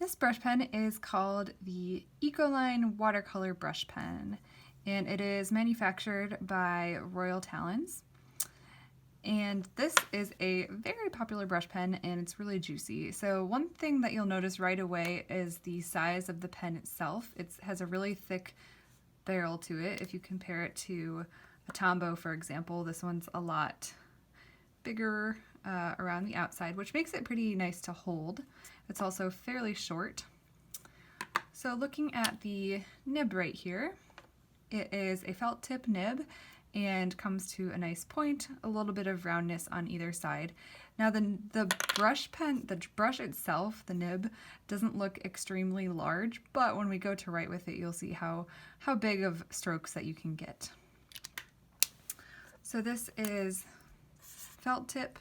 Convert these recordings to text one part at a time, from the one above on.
This brush pen is called the ECOLINE Watercolor Brush Pen, and it is manufactured by Royal Talons. And this is a very popular brush pen, and it's really juicy. So one thing that you'll notice right away is the size of the pen itself. It has a really thick barrel to it. If you compare it to a Tombow, for example, this one's a lot bigger around the outside, which makes it pretty nice to hold. It's also fairly short. So looking at the nib right here, it is a felt tip nib and comes to a nice point, a little bit of roundness on either side. Now the brush itself, the nib, doesn't look extremely large, but when we go to write with it, you'll see how big of strokes that you can get. So this is felt tip.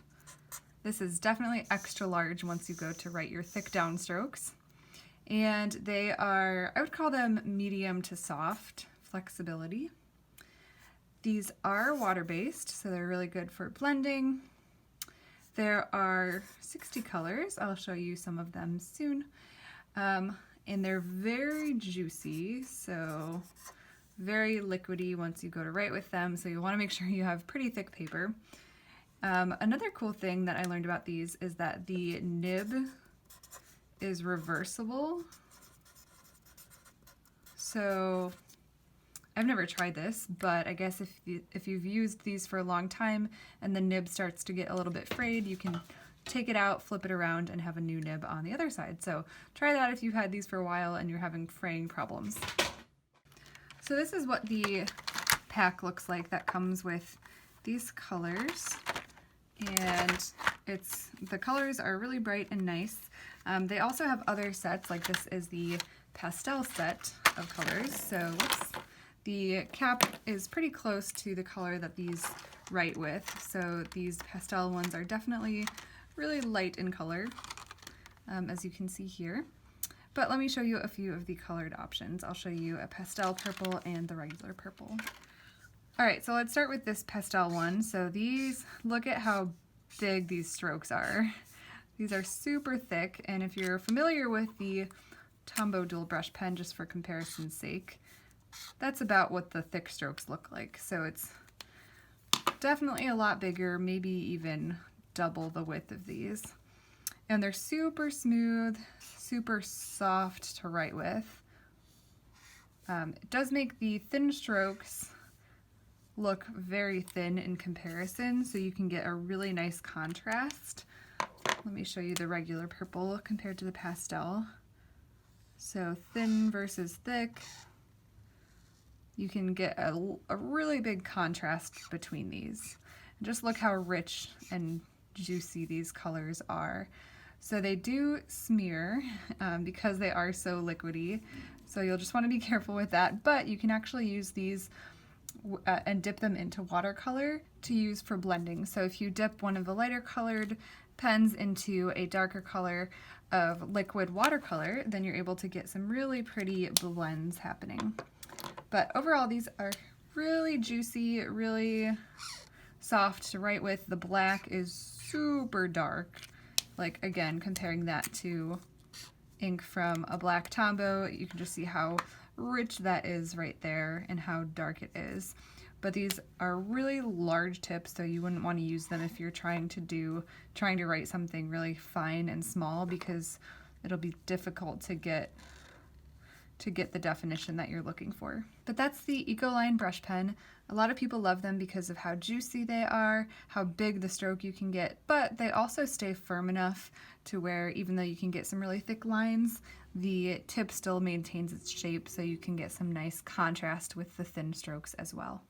This is definitely extra large once you go to write your thick down strokes. And they are, I would call them medium to soft flexibility. These are water-based, so they're really good for blending. There are 60 colors. I'll show you some of them soon. And they're very juicy, so very liquidy once you go to write with them, so you want to make sure you have pretty thick paper. Another cool thing that I learned about these is that the nib is reversible. So I've never tried this, but I guess if you've used these for a long time and the nib starts to get a little bit frayed, you can take it out, flip it around, and have a new nib on the other side. So try that if you've had these for a while and you're having fraying problems. So this is what the pack looks like that comes with these colors. And the colors are really bright and nice. They also have other sets, like this is the pastel set of colors. So the cap is pretty close to the color that these write with. So these pastel ones are definitely really light in color, as you can see here. But let me show you a few of the colored options. I'll show you a pastel purple and the regular purple. Alright, so let's start with this pastel one. So these, look at how big these strokes are. These are super thick, and if you're familiar with the Tombow dual brush pen, just for comparison's sake, that's about what the thick strokes look like. So it's definitely a lot bigger, maybe even double the width of these. And they're super smooth, super soft to write with. It does make the thin strokes look very thin in comparison, so you can get a really nice contrast. Let me show you the regular purple compared to the pastel. So thin versus thick. You can get a really big contrast between these. And just look how rich and juicy these colors are. So they do smear because they are so liquidy, so you'll just want to be careful with that, but you can actually use these and dip them into watercolor to use for blending. So if you dip one of the lighter colored pens into a darker color of liquid watercolor, then you're able to get some really pretty blends happening. But overall, these are really juicy, really soft to write with. The black is super dark. Like, again, comparing that to ink from a black Tombow, you can just see how rich that is right there and how dark it is. But these are really large tips, so you wouldn't want to use them if you're trying to write something really fine and small, because it'll be difficult to get the definition that you're looking for. But that's the ECOLINE brush pen. A lot of people love them because of how juicy they are, how big the stroke you can get, but they also stay firm enough to where even though you can get some really thick lines, the tip still maintains its shape, so you can get some nice contrast with the thin strokes as well.